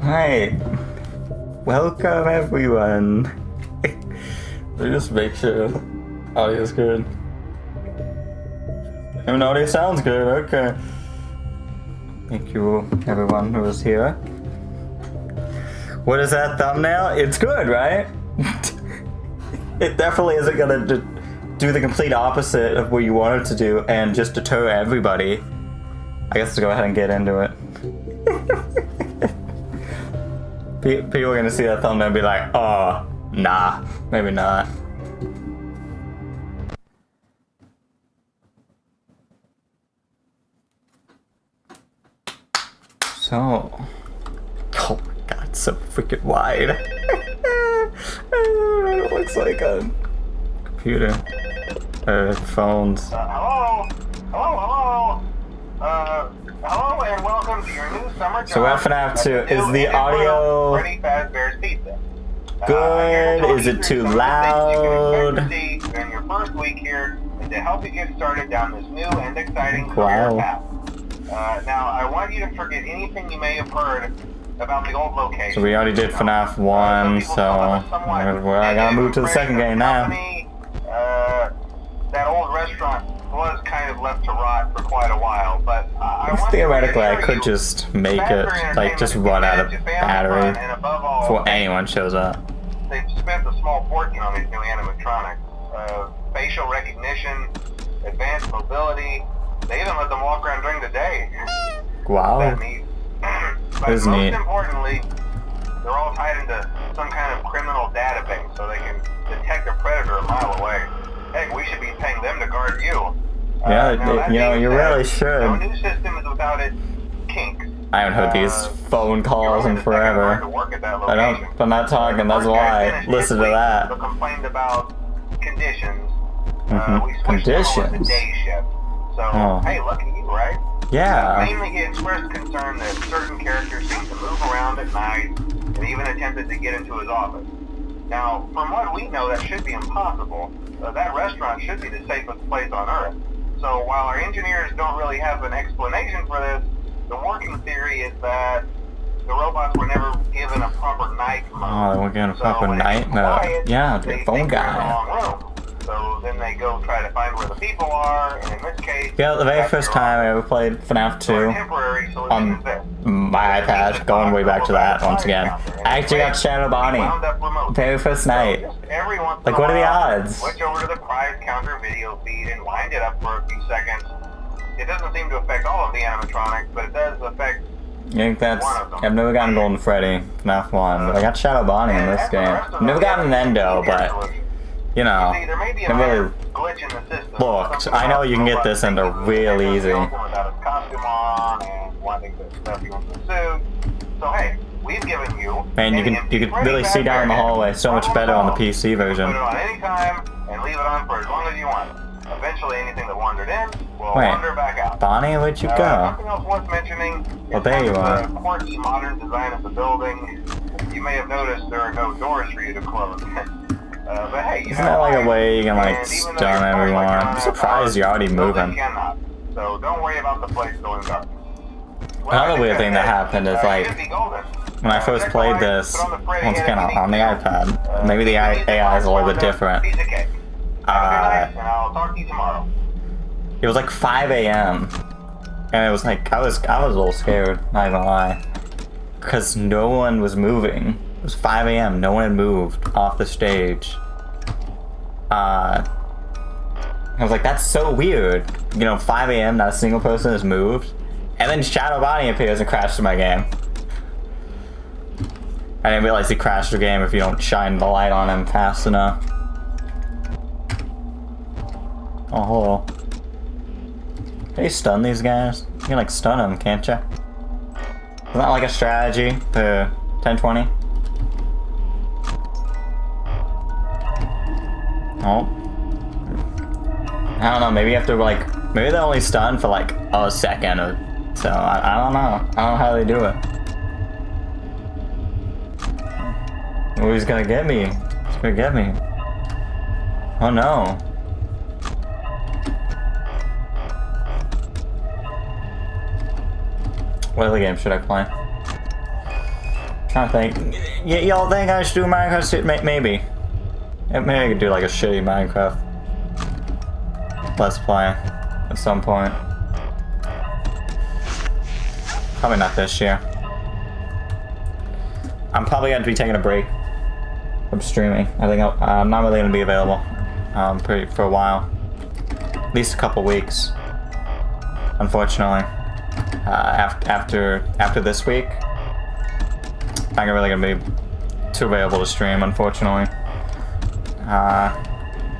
Alright. Welcome everyone. Let me just make sure audio's good. Even audio sounds good, okay. Thank you everyone who was here. What is that thumbnail? It's good, right? It definitely isn't gonna do the complete opposite of what you wanted to do and just deter everybody. I guess let's go ahead and get into it. People are gonna see that thumbnail and be like, oh, nah, maybe not. So, oh my god, it's so freaking wide. It looks like a computer or phones. Hello, and welcome to your new summer job. So FNAF 2, is the audio good? Is it too loud? During your first week here, and to help you get started down this new and exciting career path. Now, I want you to forget anything you may have heard about the old location. So we already did FNAF 1, so I gotta move to the second game now. That old restaurant was kind of left to rot for quite a while, but theoretically I could just make it, like, just run out of battery before anyone shows up. They've spent a small fortune on these new animatronics. Facial recognition, advanced mobility, they even let them walk around during the day. Wow. That neat. But most importantly, they're all tied into some kind of criminal database so they can detect a predator a mile away. Heck, we should be paying them to guard you. Yeah, you know, you really should. No new system is without its kinks. I haven't heard these phone calls in forever. I'm not talking, that's why. Listen to that. Complained about conditions. We switched Conditions? to day shift. So, hey, look at you, right? Yeah. Mainly he expressed concern that certain characters seem to move around at night and even attempted to get into his office. Now, from what we know, that should be impossible. That restaurant should be the safest place on Earth. So while our engineers don't really have an explanation for this, the working theory is that the robots were never given a proper night mode. Oh, they weren't given a proper night mode. Yeah, the phone guy. So then they go try to find where the people are, and in this case... Yeah, the very first time I ever played FNAF 2 on my iPad, going way back to that once again, I actually got Shadow Bonnie. Very first night. Like, what are the odds? Switch over to the prize counter video feed and wind it up for a few seconds. It doesn't seem to affect all of the animatronics, but it does affect I think that's... I've never gotten Golden Freddy, FNAF 1, but I got Shadow Bonnie in this game. I've never gotten Endo, but... You know, never looked. I know you can get this into real easy. Man, you can really see down the hallway so much better on the PC version. Put it on any time and leave it on for as long as you want. Eventually, anything that wandered in will wander back out. Bonnie, where'd you go? Something else worth mentioning. Well, there you are. The quirky modern design of the building. You may have noticed there are no doors for you to close. But hey, isn't that like a way you can like stun everyone? I'm surprised you're already moving. So don't worry about the place going dark. Another weird thing that happened is like when I first played this, once again on the iPad, maybe the AI is a little bit different. It was like 5 a.m. and it was like I was a little scared, not gonna lie, because no one was moving. It was 5 a.m. No one had moved off the stage. I was like, that's so weird. You know, 5 a.m. not a single person has moved. And then Shadow Bonnie appears and crashes my game. I didn't realize he crashed the game if you don't shine the light on him fast enough. Oh, hello. Can you stun these guys? You can like stun them, can't you? Isn't that like a strategy for 1020? Oh. I don't know, maybe you have to like, maybe they only stun for like a second or so. I don't know. I don't know how they do it. Oh, he's gonna get me. He's gonna get me. Oh no. What other game should I play? Trying to think. Y'all think I should do Minecraft? Maybe. Maybe I could do like a shitty Minecraft Let's Play at some point. Probably not this year. I'm probably going to be taking a break from streaming. I think I'm not really going to be available for a while. At least a couple weeks. Unfortunately. After this week, I'm not really going to be too available to stream, unfortunately.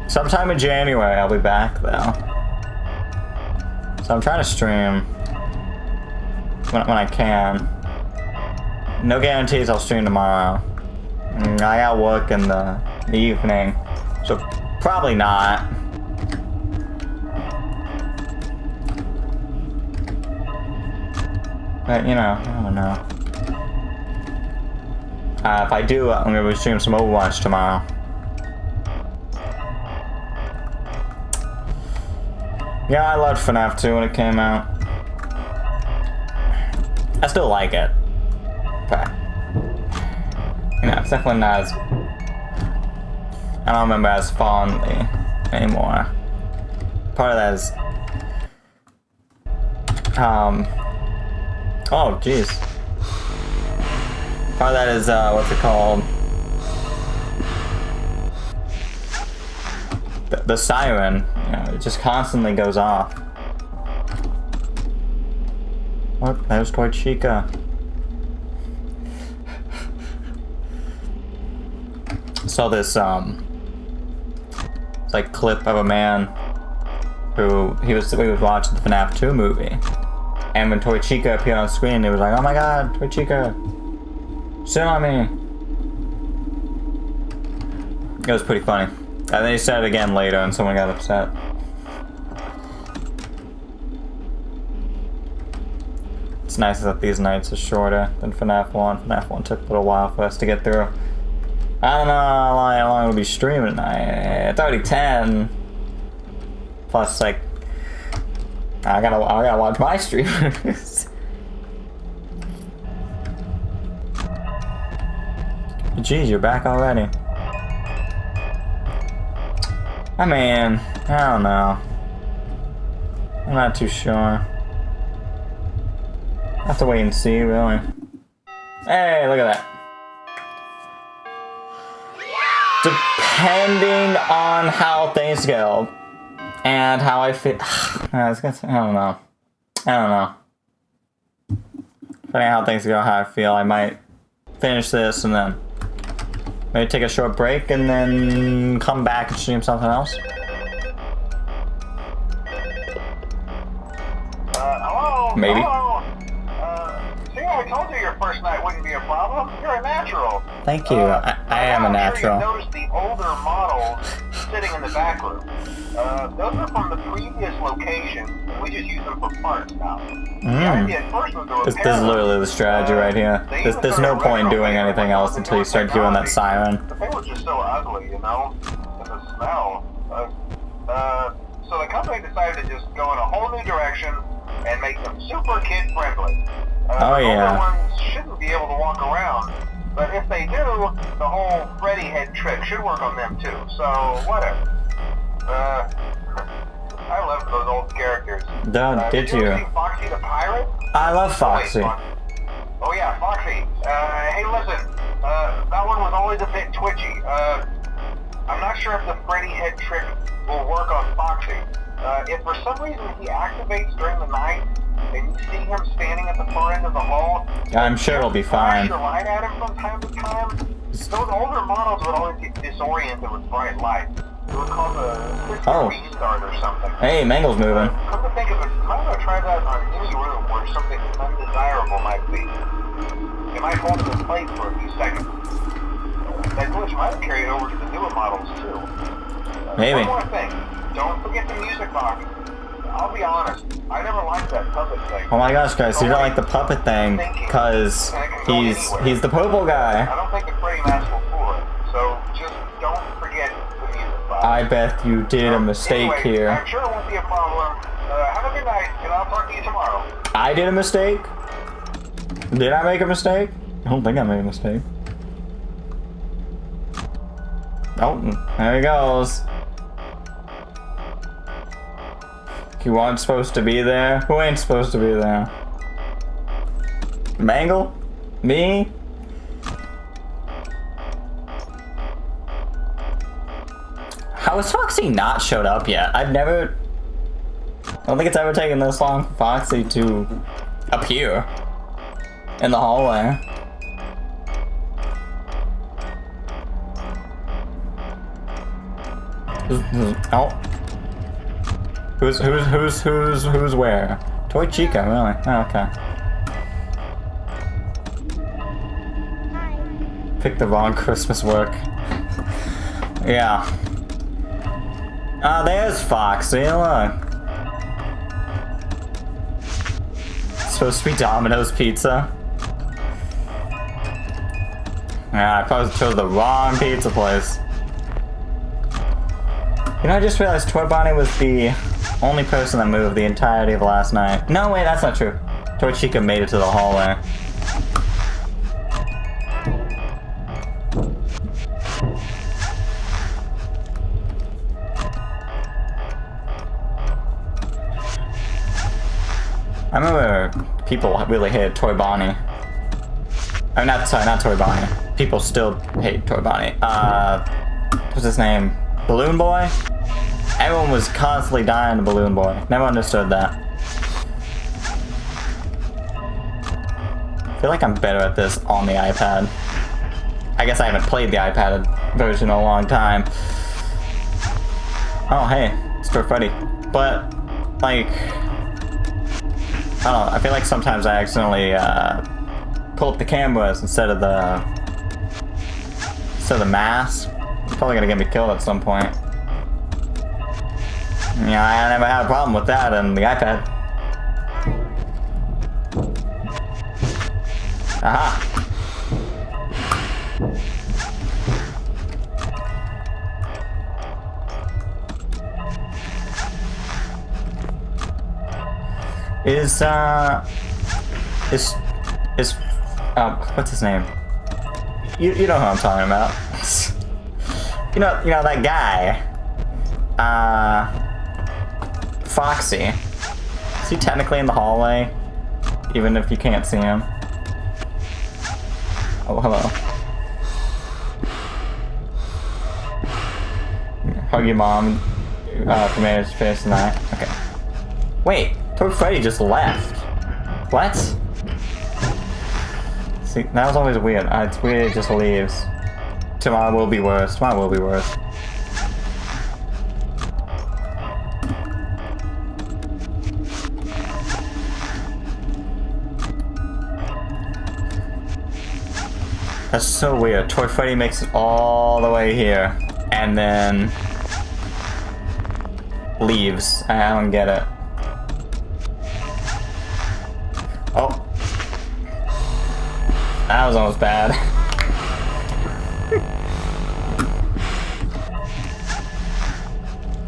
Sometime in January I'll be back though. So I'm trying to stream when I can. No guarantees I'll stream tomorrow. I got work in the evening, so probably not. But you know, I don't know. If I do, I'm gonna be streaming some Overwatch tomorrow. Yeah, I loved FNAF 2 when it came out. I still like it, but you know, it's definitely not as, I don't remember as fondly anymore. Part of that is, oh jeez. Part of that is, what's it called? The siren, you know, it just constantly goes off. Look, there's Toy Chica. Saw this, it's like clip of a man who, he was watching the FNAF 2 movie. And when Toy Chica appeared on screen, he was like, oh my god, Toy Chica, sit on me. It was pretty funny. And then he said it again later and someone got upset. It's nice that these nights are shorter than FNAF 1. FNAF 1 took a little while for us to get through. I don't know how long we'll be streaming tonight. It's already 10. Plus, like, I gotta watch my streamers. Jeez, you're back already. I mean, I don't know. I'm not too sure. I have to wait and see, really. Hey, look at that. Depending on how things go and how I feel, I don't know. Depending on how things go, how I feel, I might finish this and then maybe take a short break and then come back and stream something else. Hello? Maybe. Hello? See, I told you your first night wouldn't be a problem. You're a natural. Thank you. I am a natural. I'm sure you noticed the older models sitting in the back room. Those are from the previous location. We just use them for parts now. The idea at first was to This repair is them. literally the strategy right here. There's no point in doing anything else until you start doing that siren. But they were just so ugly, you know? And the smell. So the company decided to just go in a whole new direction and make them super kid friendly. Oh the yeah. older ones shouldn't be able to walk around. But if they do, the whole Freddy head trick should work on them too. So, whatever. I love those old characters. Did you? See Foxy the Pirate? I love Foxy. Oh yeah, Foxy. Hey listen, that one was always a bit twitchy. I'm not sure if the Freddy head trick will work on Foxy. If for some reason he activates during the night, and you see him standing at the far end of the hall, I'm sure it'll be fine. flash your light at him from time to time. Those older models would always get disoriented with bright light. It was called a restart or something. Hey, Mangle's moving. Come to think of it, I'm gonna try that on any room where something undesirable might be. It might hold it in place for a few seconds. That glitch might have carried over to the newer models too. Maybe. One more thing, don't forget the music box. I'll be honest, I never liked that puppet thing. Oh my gosh, guys, you don't like the puppet thing because he's the purple guy. I don't think the Freddy mask will fool it, so just don't forget the music box. I bet you did a mistake anyway, here. I'm sure it won't be a problem. Have a good night, and I'll talk to you tomorrow. I did a mistake? Did I make a mistake? don't think I made a mistake. Oh, there he goes. You weren't supposed to be there? Who ain't supposed to be there? Mangle? Me? How has Foxy not showed up yet? I don't think it's ever taken this long for Foxy to appear in the hallway. Oh. Who's where? Toy Chica, really? Oh, okay. Pick the wrong Christmas work. Yeah. Ah, there's Foxy, look. It's supposed to be Domino's Pizza. Yeah, I probably chose the wrong pizza place. You know, I just realized Toy Bonnie was the only person that moved the entirety of last night. No, wait, that's not true. Toy Chica made it to the hallway. I remember people really hated Toy Bonnie. I'm not Toy Bonnie. People still hate Toy Bonnie. What's his name? Balloon Boy? Everyone was constantly dying to Balloon Boy. Never understood that. I feel like I'm better at this on the iPad. I guess I haven't played the iPad version in a long time. Oh, hey, it's Toy Freddy. But, like, I don't know, I feel like sometimes I accidentally pull up the cameras instead of the mask. It's probably gonna get me killed at some point. Yeah, I never had a problem with that on the iPad. Aha! What's his name? You know who I'm talking about. you know that guy. Foxy. Is he technically in the hallway? Even if you can't see him? Oh, hello. Hug your mom. For marriage to finish tonight. Okay. Wait, Toy Freddy just left. What? See, that was always weird. It's weird it just leaves. Tomorrow will be worse. Tomorrow will be worse. That's so weird. Toy Freddy makes it all the way here. And then leaves. I don't get it. Oh. That was almost bad.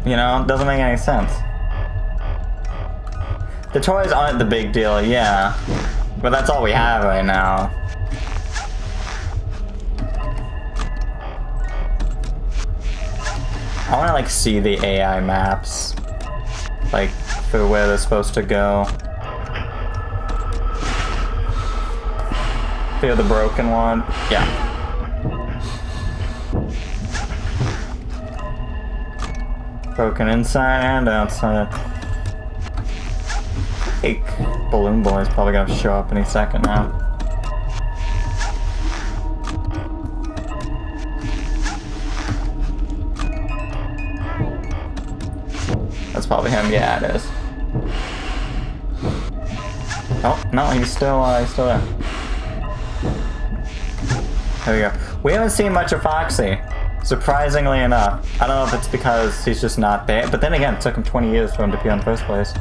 You know, it doesn't make any sense. The toys aren't the big deal, yeah. But that's all we have right now. I wanna like see the AI maps. Like, for where they're supposed to go. Feel the broken one? Yeah. Broken inside and outside. Hey, Balloon Boy's probably gonna show up any second now. That's probably him. Yeah, it is. Oh no, he's still there. There we go. We haven't seen much of Foxy, surprisingly enough. I don't know if it's because he's just not there, but then again, it took him 20 years for him to appear in the first place.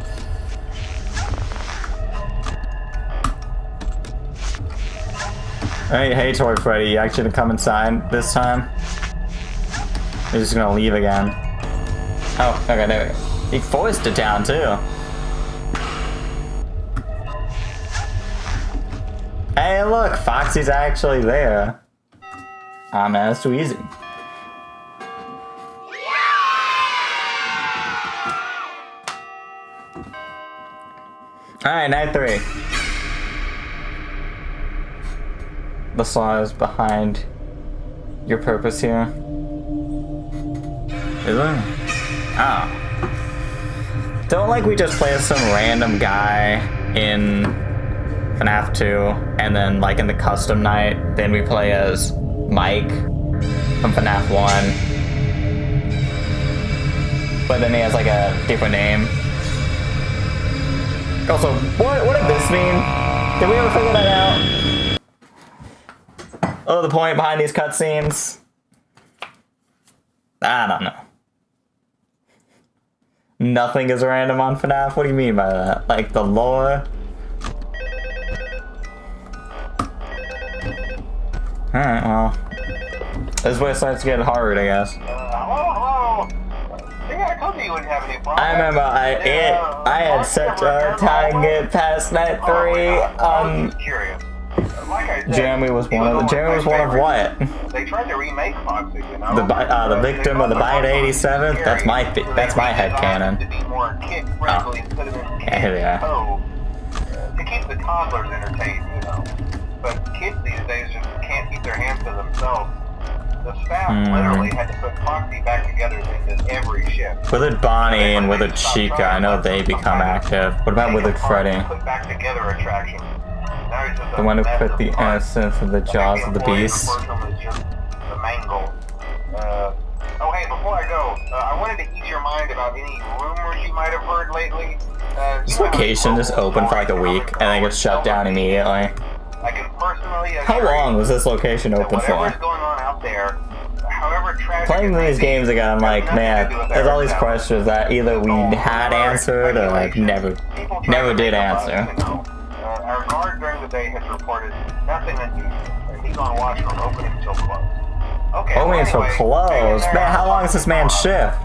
Hey, Toy Freddy, you actually gonna come inside this time? You're just gonna leave again. Oh, okay, there we go. He forced it down too. Hey, look, Foxy's actually there. Ah, man, that's too easy. Alright, night 3. The saw is behind your purpose here. Is it? Oh. Don't like we just play as some random guy in FNAF 2, and then like in the custom night, then we play as Mike from FNAF 1. But then he has like a different name. Also, what did this mean? Did we ever figure that out? Oh, the point behind these cutscenes? I don't know. Nothing is random on FNAF? What do you mean by that? Like the lore? Alright, well. This is where it starts to get hard, I guess. Hello? Yeah, I told you you wouldn't have any problems. I remember I had such a time get past night 3. Curious. Like I said, Jeremy was one of what? They tried to remake Foxy, you know? The victim of the Bite 87? That's my headcanon. To be more kid-friendly instead of to keep the toddlers entertained, you know. But kids these days just can't keep their hands to themselves. The staff literally had to put Foxy back together in every shift. Withered Bonnie and Withered Chica, I know they become active. What about Withered Freddy? Put back together attraction. The one who put the innocence of the jaws of the beast. Oh, hey, before I go, I wanted to ease your mind about any rumors you might have heard lately. This location just opened for like a week and then gets shut down immediately. I can personally How long was this location open for? Whatever's going on out there, however tragic Playing these games again, I'm like, man, there's all these questions that either we had answered or like never did answer. Our guard during the day has reported nothing unusual, and he's on watch from opening till close. Okay. Opening till close? Man, how long is this man's shift?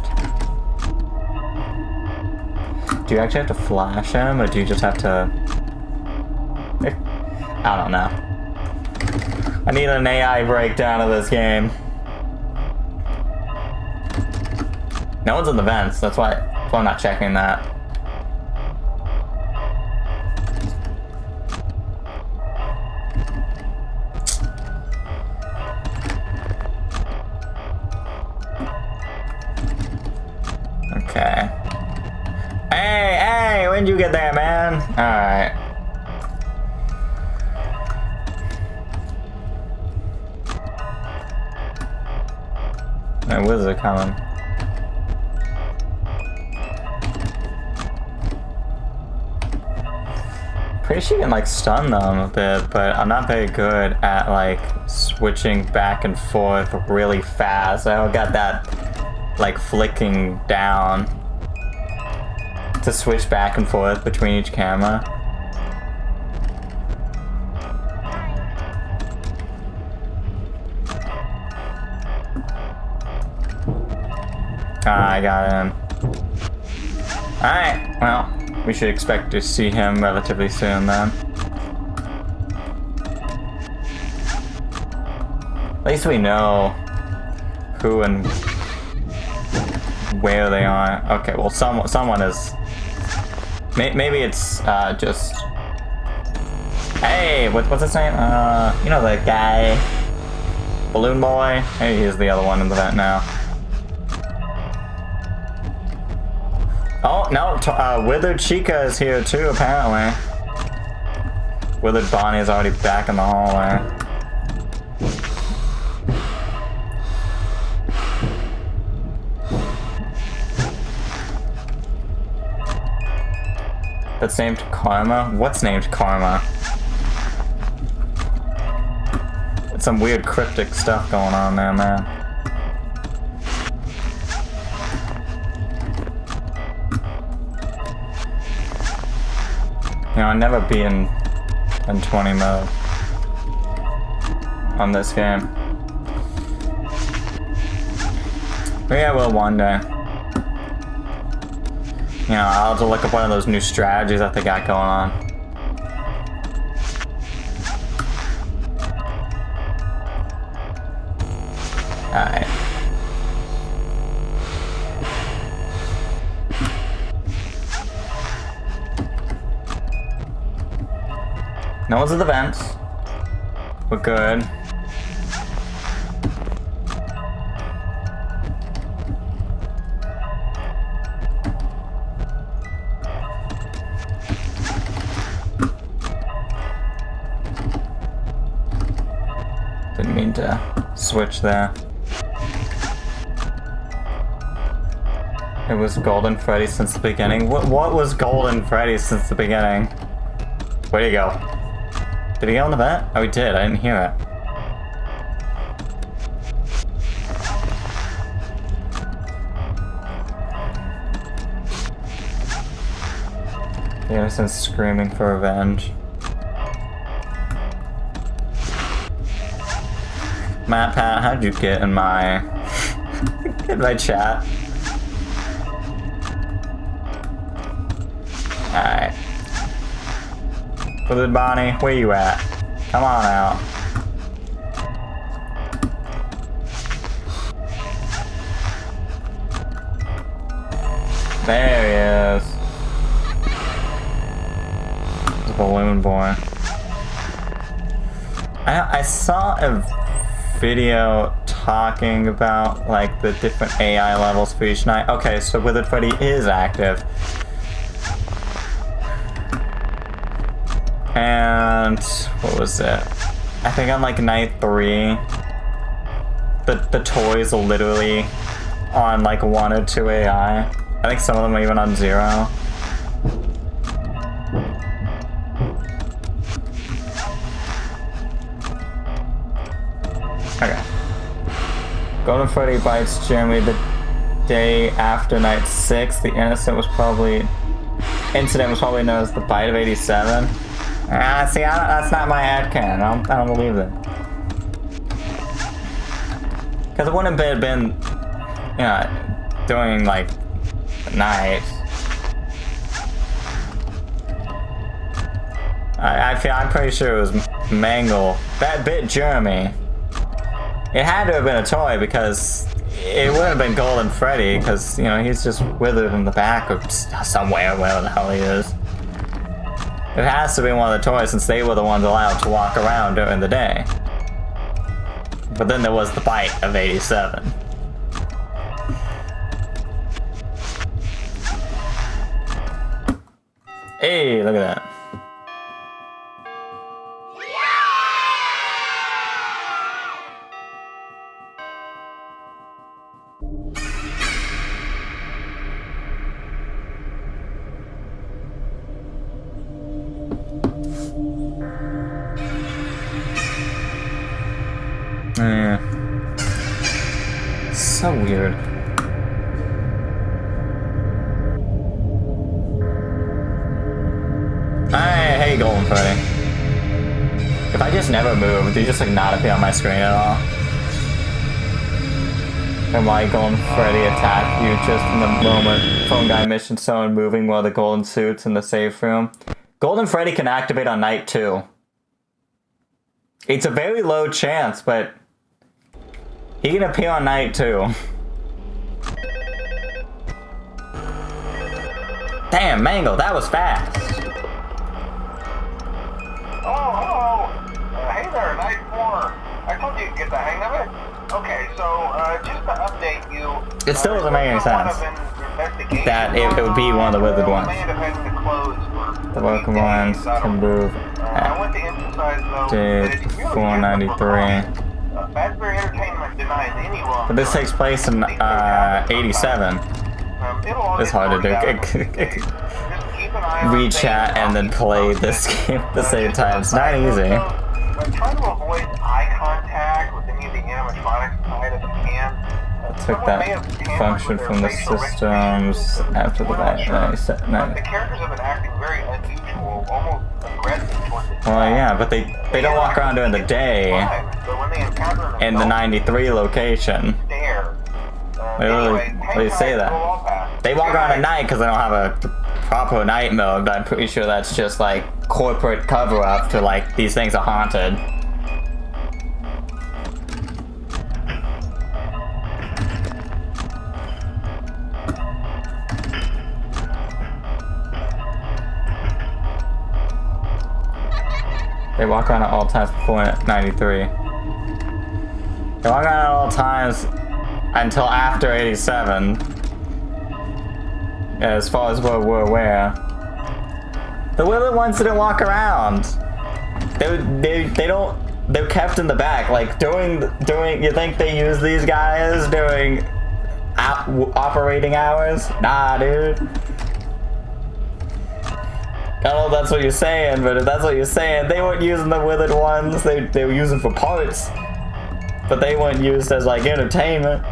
Do you actually have to flash him, or do you just have to... I don't know. I need an AI breakdown of this game. No one's in the vents, that's why I'm not checking that. Okay. Hey, when'd you get there, man? Alright. My wizard coming. Pretty sure you can like stun them a bit, but I'm not very good at like switching back and forth really fast. I don't got that like flicking down to switch back and forth between each camera. I got him. Alright, well, we should expect to see him relatively soon then. At least we know who and where they are. Okay, well, someone is... Maybe it's just... Hey, what's his name? You know the guy... Balloon Boy? Maybe he's the other one in the vent now. Oh, no, Withered Chica is here too, apparently. Withered Bonnie is already back in the hallway. That's named Karma? What's named Karma? It's some weird cryptic stuff going on there, man. You know, I'd never be in 20 mode on this game. Maybe I will one day. You know, I'll have to look up one of those new strategies that they got going on. No one's at the vents. We're good. Didn't mean to switch there. It was Golden Freddy since the beginning. What was Golden Freddy since the beginning? Where'd he go? Did he get on the vent? Oh, he did. I didn't hear it. The innocent screaming for revenge. Matt, Pat, how'd you get in my chat? Alright. Withered Bonnie, where you at? Come on out. There he is. The balloon boy. I saw a video talking about like the different AI levels for each night. Okay, so Withered Freddy is active. And what was it? I think on like night 3, the toys are literally on like 1 or 2 AI. I think some of them are even on 0. Okay. Golden Freddy bites Jeremy the day after night 6. The incident was probably known as the bite of 87. See, that's not my headcanon. I don't believe it. Because it wouldn't have been, you know, during like the night. I'm pretty sure it was Mangle that bit Jeremy. It had to have been a toy because it would have been Golden Freddy because, you know, he's just withered in the back or somewhere, wherever the hell he is. It has to be one of the toys since they were the ones allowed to walk around during the day. But then there was the bite of 87. Hey, look at that. Yeah. So weird. Hey, Golden Freddy. If I just never move, do you just like not appear on my screen at all? And why Golden Freddy attack you just in the moment? Phone guy mission someone moving while the golden suit's in the safe room. Golden Freddy can activate on night 2. It's a very low chance, but he can appear on night 2. Damn, Mango, that was fast. Oh, hello. Hey there, night 4. I told you to get the hang of it. Okay, so just to update you, It still doesn't make any sense that it would be one of the withered ones. The local ones can move at day 493. But this takes place in 87. It's hard to do. Read chat and then play this game at the same time. It's not easy. Try to avoid eye contact with any of the animatronics side if you can. Took that function from the systems after the match. The characters have been acting very unusual, almost aggressive towards the Well, yeah, but they don't walk around during the day in the 93 location. They really say that. They walk around at night because they don't have a proper night mode, but I'm pretty sure that's just like corporate cover-up to like these things are haunted. They walk around at all times before 93. They walk around at all times until after 87. As far as we're aware. The withered ones didn't walk around. They don't. They're kept in the back. Like during. You think they use these guys during operating hours? Nah, dude. I don't know if that's what you're saying, but if that's what you're saying, they weren't using the withered ones. They were using for parts, but they weren't used as like entertainment.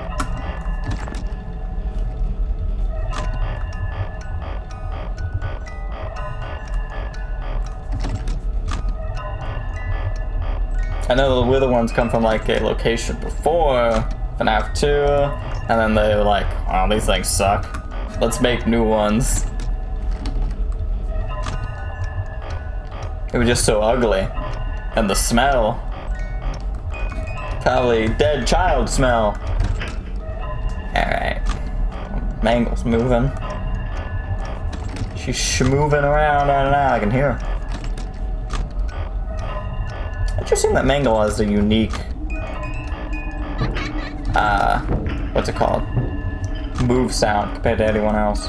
I know the withered ones come from like a location before FNAF 2, and then they were like, oh, these things suck. Let's make new ones. It was just so ugly. And the smell. Probably dead child smell. Alright. Mangle's moving. She's moving around. I don't know. I can hear her. Interesting that Mangle has a unique. What's it called? Move sound compared to anyone else.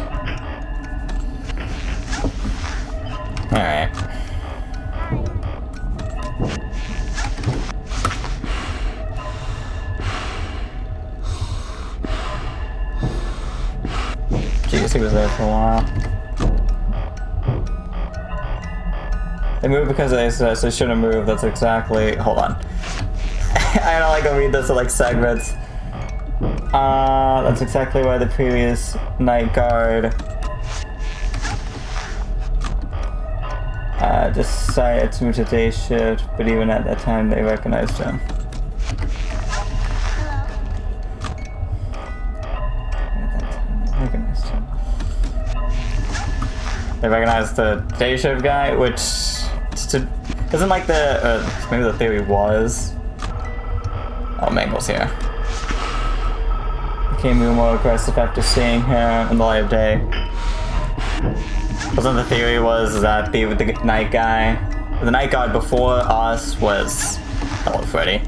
Alright. Jeez, he was there for a while. They move because they shouldn't move. That's exactly. Hold on. I don't like to read this in like segments. That's exactly why the previous night guard decided to move to day shift, but even at that time they recognized him. They recognized the day shift guy, which isn't like the maybe the theory was. Oh, Mangle's here. Became more aggressive after seeing him in the light of day. Wasn't the theory was that the night guy, the night guard before us was, hello Freddy,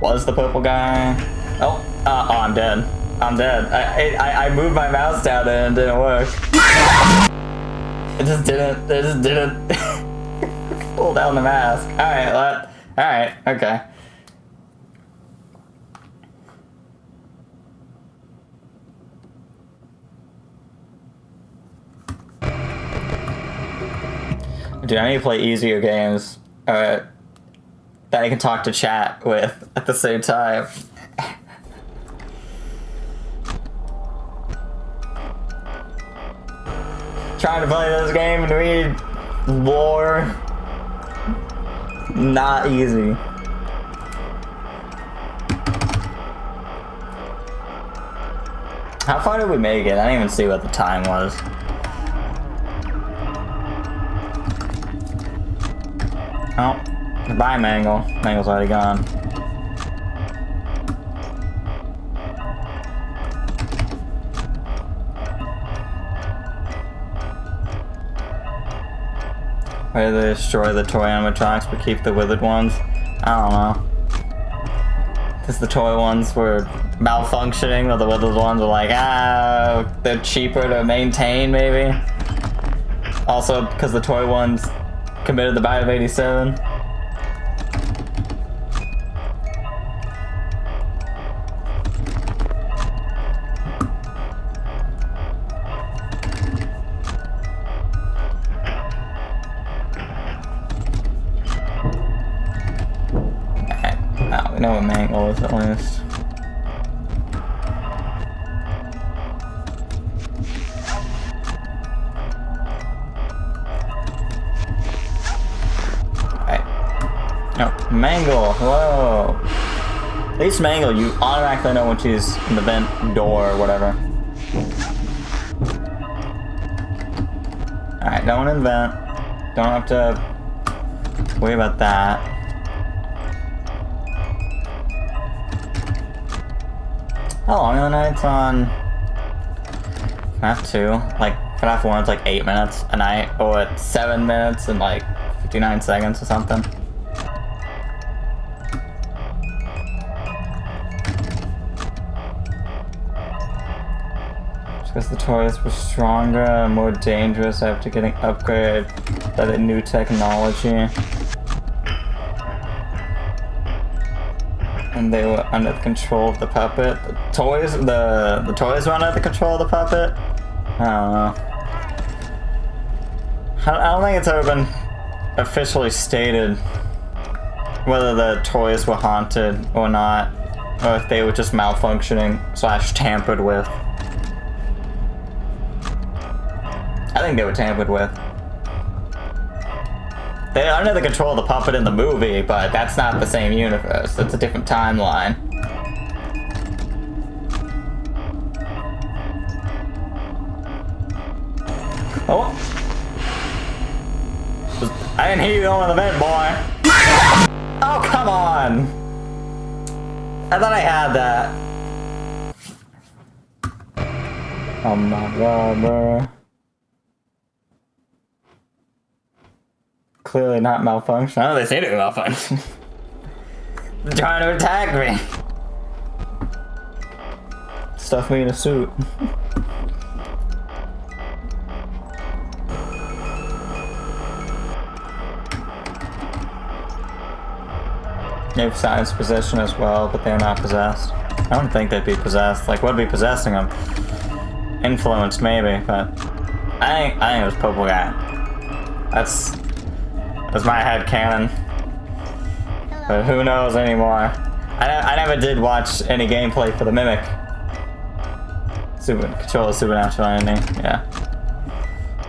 was the purple guy? Oh, I'm dead. I'm dead. I moved my mouse down there and it didn't work. It just didn't pull down the mask. Alright, okay. Dude, I need to play easier games that I can talk to chat with at the same time. Trying to play this game and read lore, not easy. How far did we make it? I didn't even see what the time was. Oh, goodbye, Mangle. Mangle's already gone. Why do they destroy the toy animatronics but keep the withered ones? I don't know. Because the toy ones were malfunctioning, but the withered ones were like, they're cheaper to maintain, maybe? Also, because the toy ones committed the bite of 87. We know what Mangle is at least. No, Mangle, whoa. At least Mangle, you automatically know when she's in the vent door or whatever. Alright, no one in vent. Don't have to worry about that. How long are the nights on FNAF 2? Like, FNAF 1's like 8 minutes a night, or 7 minutes and like 59 seconds or something. Because the toys were stronger and more dangerous after getting upgraded by the new technology. And they were under the control of the puppet. The toys were under the control of the puppet? I don't know. I don't think it's ever been officially stated whether the toys were haunted or not, or if they were just malfunctioning / tampered with. I think they were tampered with. They're under the control of the puppet in the movie, but that's not the same universe. It's a different timeline. Oh. I didn't hear you going in the vent, boy. Oh, come on. I thought I had that. Oh my god, bro. Clearly not malfunction. Oh, they say to be malfunction. They're trying to attack me. Stuff me in a suit. They have science possession as well, but they're not possessed. I don't think they'd be possessed. Like, what'd be possessing them? Influenced, maybe, but I think it was Purple Guy. That's my headcanon. But who knows anymore? I never did watch any gameplay for the Mimic. Control of Supernatural Ending, yeah.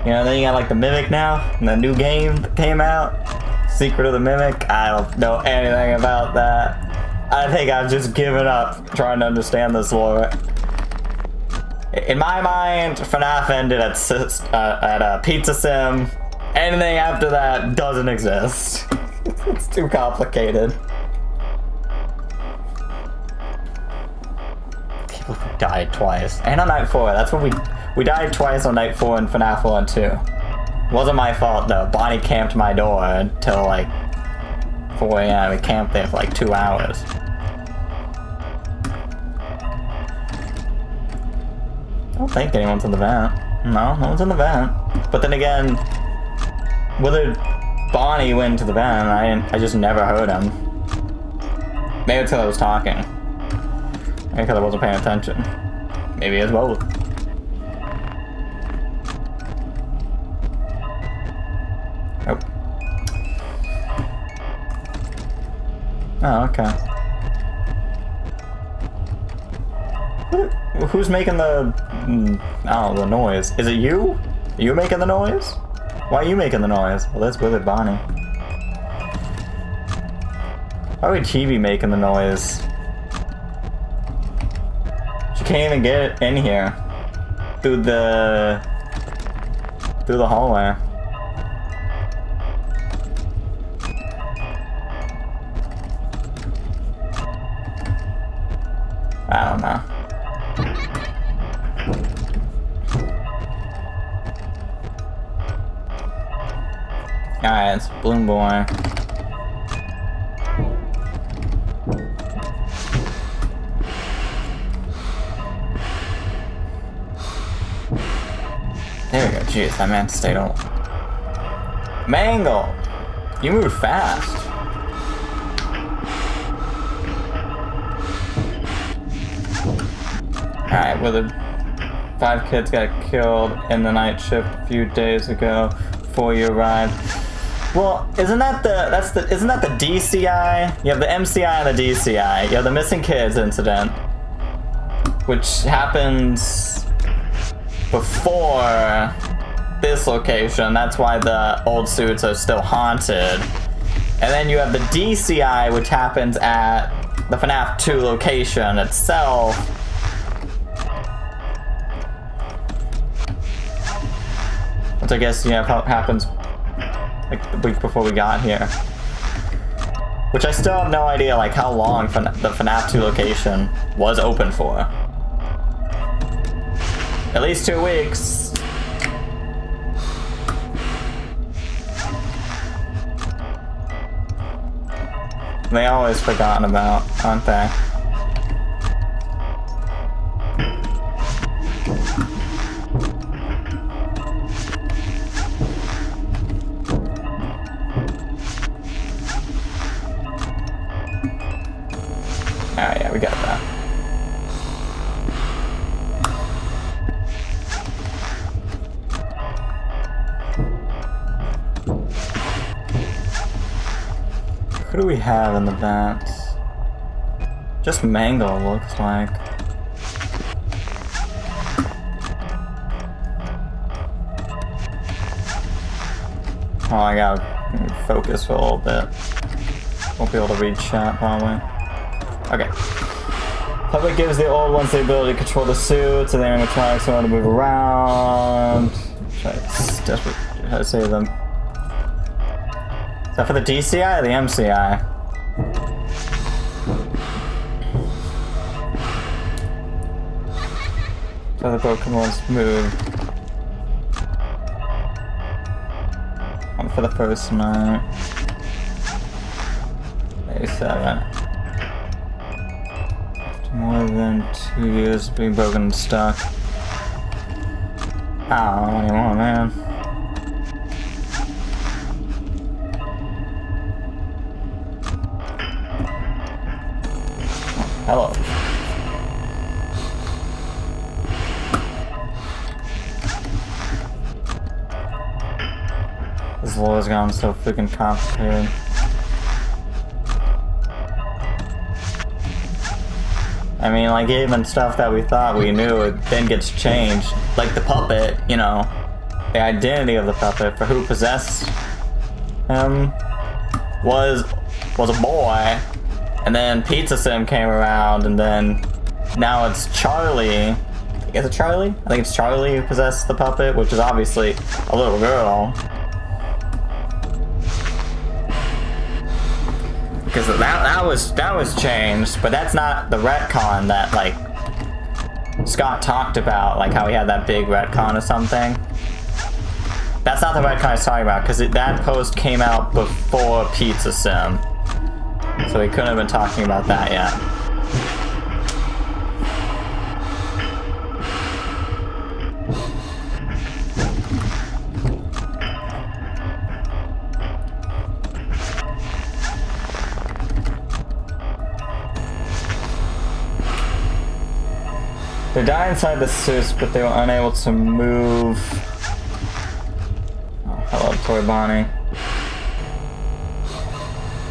You know, then you got like the Mimic now, and the new game that came out. Secret of the Mimic. I don't know anything about that. I think I've just given up trying to understand this lore. In my mind, FNAF ended at a Pizza Sim. Anything after that doesn't exist. It's too complicated. People who died twice. And on night 4. That's when we died twice on night 4 in FNAF 1 too. Wasn't my fault though. Bonnie camped my door until like 4 AM. We camped there for like 2 hours. I don't think anyone's in the vent. No one's in the vent. But then again, whether Bonnie went into the vent, I just never heard him. Maybe until I was talking. Maybe because I wasn't paying attention. Maybe it's both. Nope. Oh, okay. Who's making the noise? Is it you? Are you making the noise? Why are you making the noise? Well, that's Withered Bonnie. Why would she be making the noise? She can't even get in here. Through the hallway. I don't know. Alright, it's Bloom Boy. There we go. Jeez, that man stayed on. Mangle! You moved fast. Alright, well, the 5 kids got killed in the night shift a few days ago before you arrived. Well, isn't that the DCI? You have the MCI and the DCI. You have the missing kids incident, which happens before this location. That's why the old suits are still haunted. And then you have the DCI, which happens at the FNAF 2 location itself. Which I guess, happens like the week before we got here. Which I still have no idea, like, how long the FNAF 2 location was open for. At least 2 weeks. They always forgotten about, aren't they? Who do we have in the vents? Just Mango, looks like. Oh, I gotta focus for a little bit. Won't be able to read chat, probably. Okay. Puppet gives the old ones the ability to control the suits, and the animatronics know how to move around. Try to save them. Is that for the DCI or the MCI? So the Pokemon's move. For the first night. 87. After more than 2 years of being broken and stuck. I don't know anymore, man. Hello. This lore's gone so freaking complicated. I mean, like, even stuff that we thought we knew, it then gets changed. Like the puppet, you know, the identity of the puppet for who possessed him was a boy, and then Pizza Sim came around, and then now it's Charlie. Is it Charlie? I think it's Charlie who possessed the puppet, which is obviously a little girl. Because that was changed, but that's not the retcon that, like, Scott talked about, like how he had that big retcon or something. That's not the retcon I was talking about, because that post came out before Pizza Sim, so he couldn't have been talking about that yet. They died inside the suits, but they were unable to move. Oh, hello, Toy Bonnie.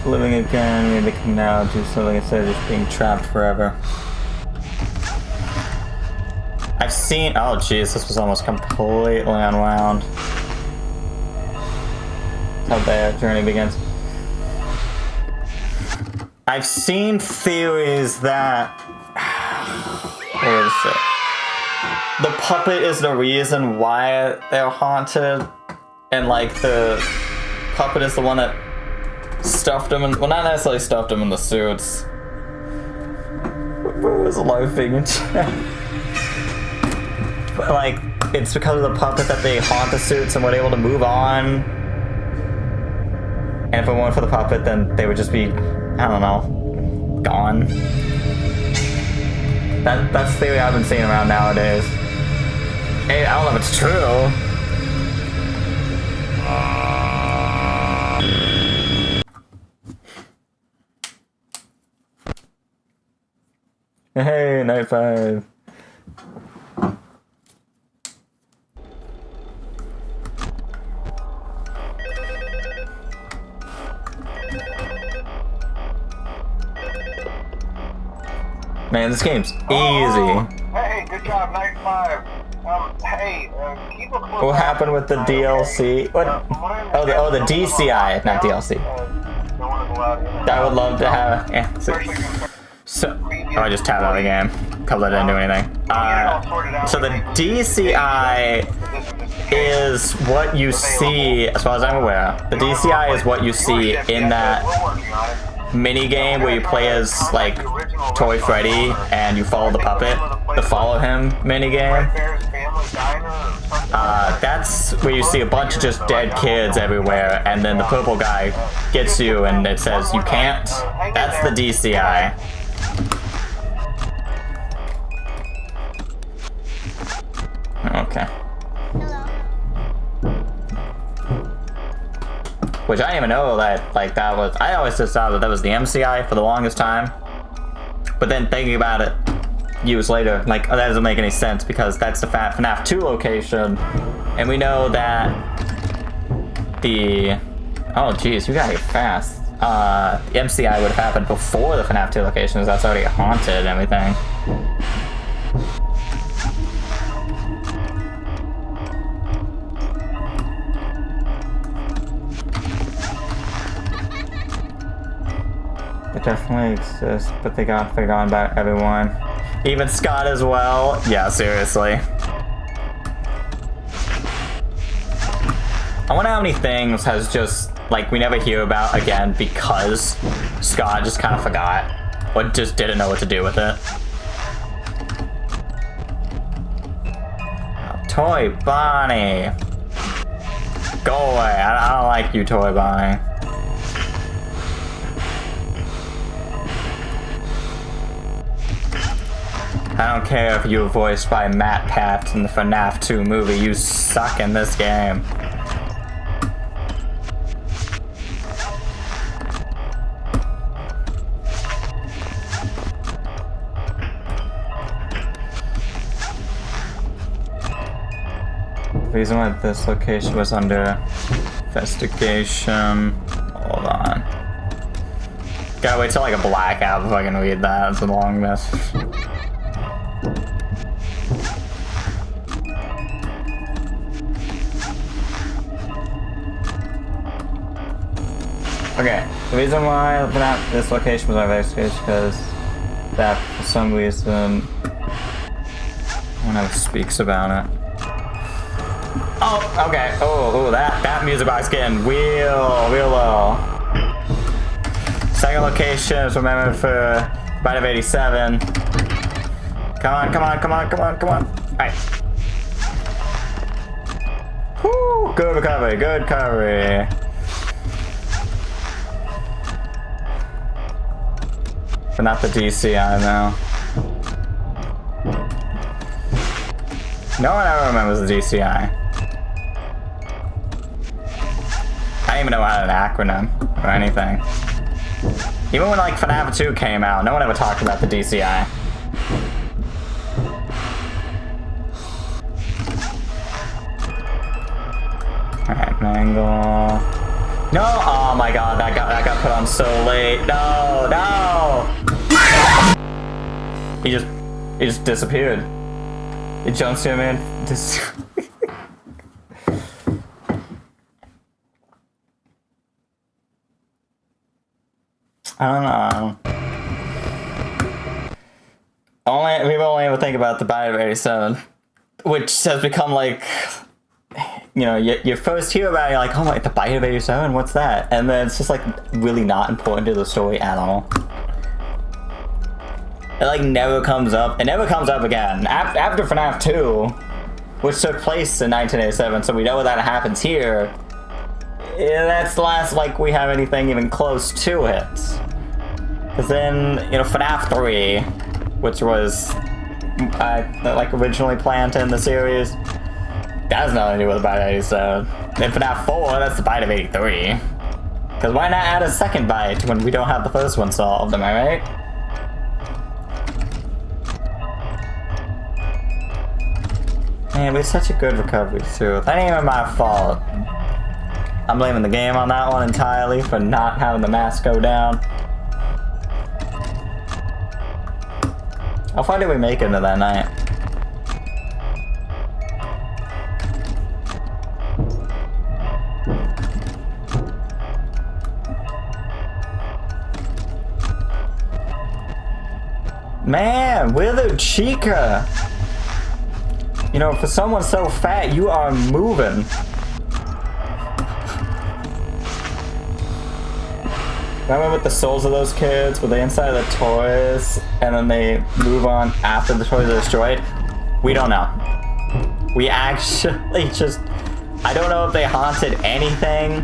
Living again, they can now do something instead of just being trapped forever. I've seen. Oh, jeez, this was almost completely unwound. That's how their journey begins. I've seen theories that. Where is it? The puppet is the reason why they're haunted, and like the puppet is the one that stuffed them in, well, not necessarily stuffed them in the suits. Where was laughing in chat? But like, it's because of the puppet that they haunt the suits and were able to move on. And if it weren't for the puppet, then they would just be, I don't know, gone. That's the theory I've been seeing around nowadays. Hey, I don't know if it's true. Hey, night 5. Man, this game's easy. Hey, good job, night 5. Hey, keep a close What happened with the DLC? What? Oh, the DCI, not DLC. I would love to have. Yeah. So, oh, I just tapped out of the game because I didn't do anything. So the DCI is what you see, as far as I'm aware. The DCI is what you see in that mini game where you play as like Toy Freddy and you follow the puppet, the follow him mini game. That's where you see a bunch of just dead kids everywhere, and then the purple guy gets you and it says you can't. That's the DCI. Okay. Which I didn't even know that, like, that was... I always just thought that was the MCI for the longest time. But then thinking about it years later, like, that doesn't make any sense because that's the FNAF 2 location. And we know that the... Oh, geez, you gotta get fast. MCI would have happened before the FNAF 2 locations. That's already haunted and everything. It definitely exists, but they got forgotten about everyone. Even Scott as well? Yeah, seriously. I wonder how many things has just, like, we never hear about again because Scott just kind of forgot or just didn't know what to do with it. Oh, Toy Bonnie. Go away. I don't like you, Toy Bonnie. I don't care if you were voiced by Matt Pat in the FNAF 2 movie, you suck in this game. The reason why this location was under investigation. Hold on. Gotta wait till like a blackout before I can read that. It's a long message. Okay, the reason why this location was under investigation is because that for some reason one of us speaks about it. Oh, okay. Oh, that music box getting real low. Second location is remembered for Bite of 87. Come on. Alright. Woo! Good recovery. But not the DCI now. No one ever remembers the DCI. I don't even know how an acronym or anything. Even when like FNAF 2 came out, no one ever talked about the DCI. Alright, Mangle. No! Oh my god, that got put on so late. No! He just disappeared. He jumps to him in. I don't know. People only ever think about the Bite of 87, which has become like, you know, you first hear about it, you're like, oh my, the Bite of 87, what's that? And then it's just like really not important to the story at all. It like never comes up. It never comes up again. After FNAF 2, which took place in 1987, so we know that happens here. Yeah, that's the last like we have anything even close to it. Because then, you know, FNAF 3, which was like originally planned in the series, that has nothing to do with the Bite of 87. Then FNAF 4, that's the Bite of 83. Because why not add a second bite when we don't have the first one solved, am I right? Man, we had such a good recovery too. That ain't even my fault. I'm blaming the game on that one entirely for not having the mask go down. How far did we make into that night? Man, Withered Chica! You know, for someone so fat, you are moving. Remember with the souls of those kids? Were they inside of the toys and then they move on after the toys are destroyed? We don't know. We actually just... I don't know if they haunted anything.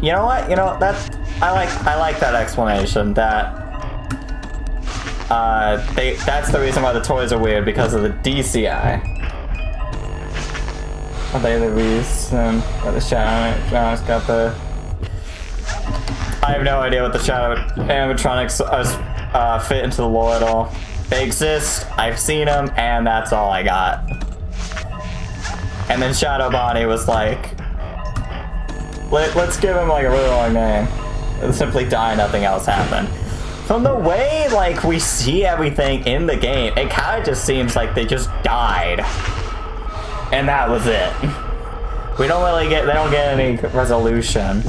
You know what? You know, that's... I like that explanation, that... that's the reason why the toys are weird, because of the DCI. Are they the reason why the shadow got the... I have no idea what the shadow animatronics fit into the lore at all. They exist, I've seen them, and that's all I got. And then Shadow Bonnie was like... Let's give him like a really long name. Simply die, nothing else happened. From the way like we see everything in the game, it kind of just seems like they just died. And that was it. We don't really get, they don't get any resolution.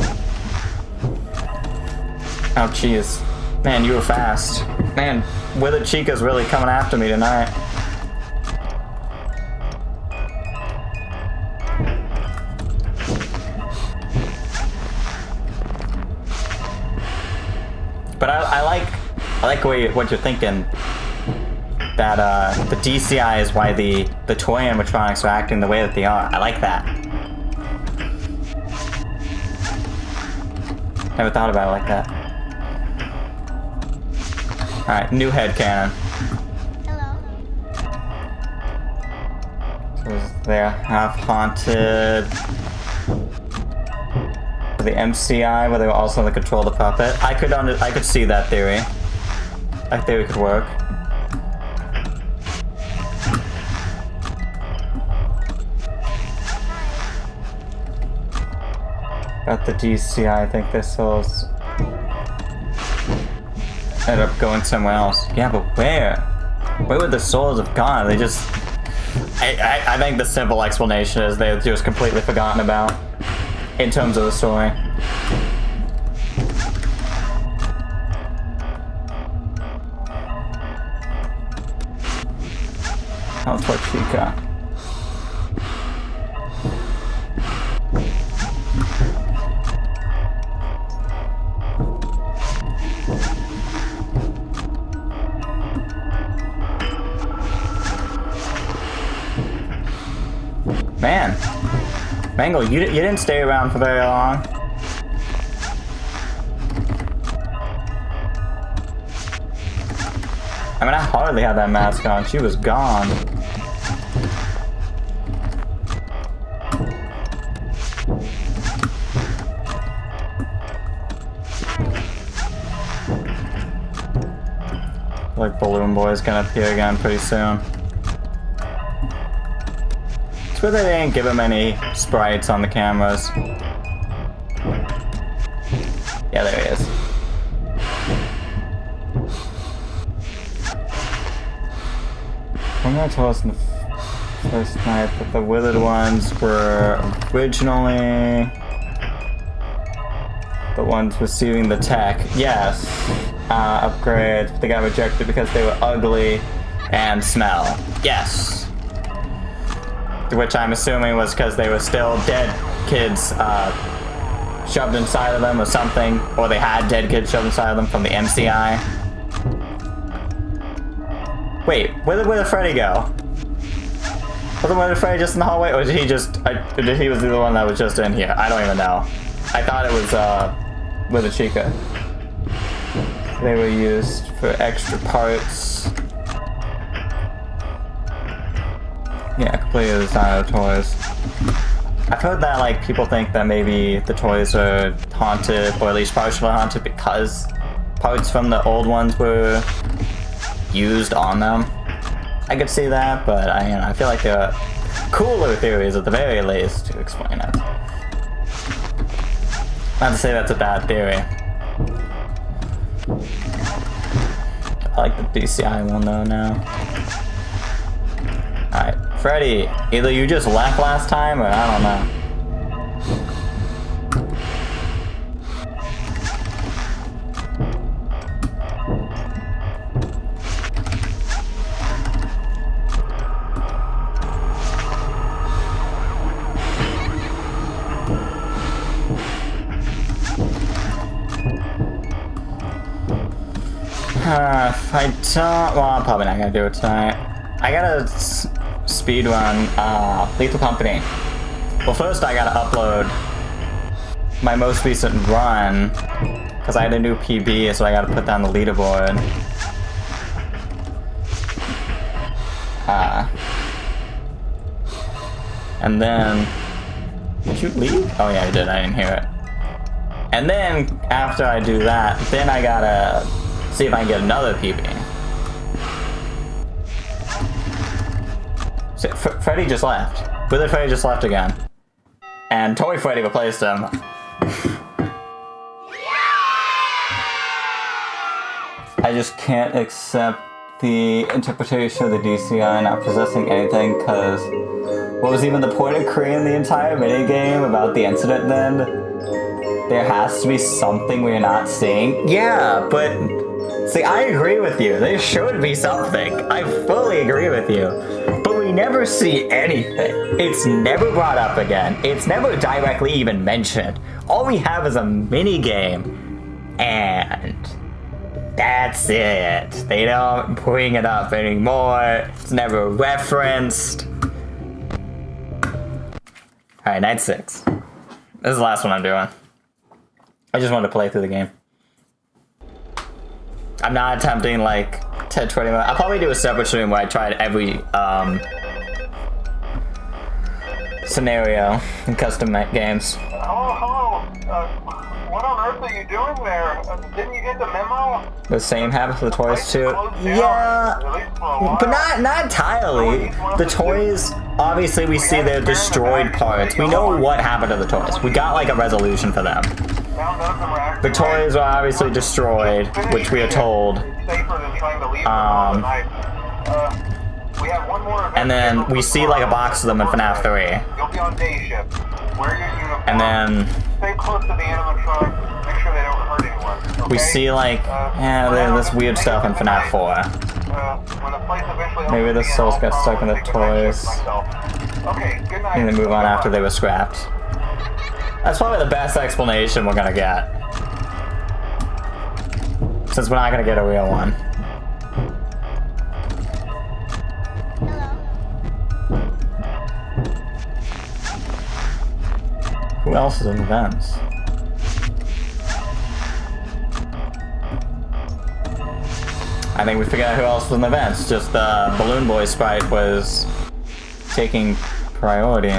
Oh jeez. Man, you were fast. Man, Withered Chica's really coming after me tonight. But I like what you're thinking. That the DCI is why the toy animatronics are acting the way that they are. I like that. Never thought about it like that. Alright, new headcanon. Hello. So they're half haunted. The MCI, where they were also in the control of the puppet. I could see that theory. That theory could work. Got the DCI, I think their souls ended up going somewhere else. Yeah, but where? Where would the souls have gone? They just... I think the simple explanation is they're just completely forgotten about in terms of the story. Oh, Torchica. Man, Mangle, you didn't stay around for very long. I mean, I hardly had that mask on. She was gone. Like Balloon Boy's gonna appear again pretty soon. It's weird they didn't give him any sprites on the cameras. Yeah, there he is. I'm gonna tell us in the first night that the withered ones were originally the ones receiving the tech. Yes, upgrades, but they got rejected because they were ugly and smell. Yes. Which I'm assuming was because they were still dead kids shoved inside of them or something, or they had dead kids shoved inside of them from the MCI. Wait, where did Freddy go? Wasn't Withered Freddy just in the hallway, or did he just, he was the one that was just in here? I don't even know. I thought it was Withered Chica. They were used for extra parts. Yeah, completely design of toys. I've heard that like people think that maybe the toys are haunted, or at least partially haunted, because parts from the old ones were used on them. I could see that, but I feel like there are cooler theories at the very least to explain it. Not to say that's a bad theory. I like the DCI one though now. Alright, Freddy, either you just left last time or I don't know. If I don't, well, I'm probably not gonna do it tonight. I gotta speed run Lethal Company. Well, first I gotta upload my most recent run because I had a new PB, so I gotta put that on the leaderboard. And then, did you leave? Oh yeah, I did. I didn't hear it. And then after I do that, then I gotta see if I can get another PB. So, Freddy just left. Withered Freddy just left again. And Toy Freddy replaced him. I just can't accept the interpretation of the DCI not possessing anything, because what was even the point of creating the entire minigame about the incident then? There has to be something we're not seeing. Yeah, but see, I agree with you. There should be something. I fully agree with you. But we never see anything. It's never brought up again. It's never directly even mentioned. All we have is a minigame, and that's it. They don't bring it up anymore. It's never referenced. Alright, night 6. This is the last one I'm doing. I just wanted to play through the game. I'm not attempting like 10, 20 minutes. I'll probably do a separate stream where I tried every scenario in custom games. Hello. What on earth are you doing there? Didn't you get the memo? The same happens with the toys too. Yeah, but not entirely. The toys, obviously we see their destroyed parts. We know what happened to the toys. We got like a resolution for them. The toys were obviously destroyed, which we are told. And then we see like a box of them in FNAF 3. And then we see like, there's this weird stuff in FNAF 4. Maybe the souls got stuck in the toys. And they move on after they were scrapped. That's probably the best explanation we're gonna get. Since we're not gonna get a real one. Who else is in the vents? I think we figured out who else was in the vents. Just the Balloon Boy sprite was taking priority.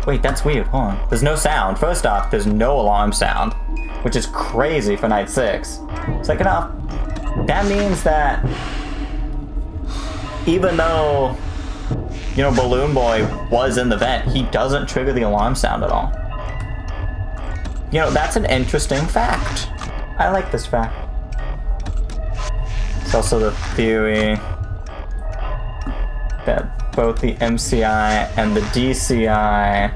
Wait, that's weird. Hold on. There's no sound. First off, there's no alarm sound, which is crazy for night 6. Second off, that means that even though, you know, Balloon Boy was in the vent, he doesn't trigger the alarm sound at all. You know, that's an interesting fact. I like this fact. It's also the theory that both the MCI and the DCI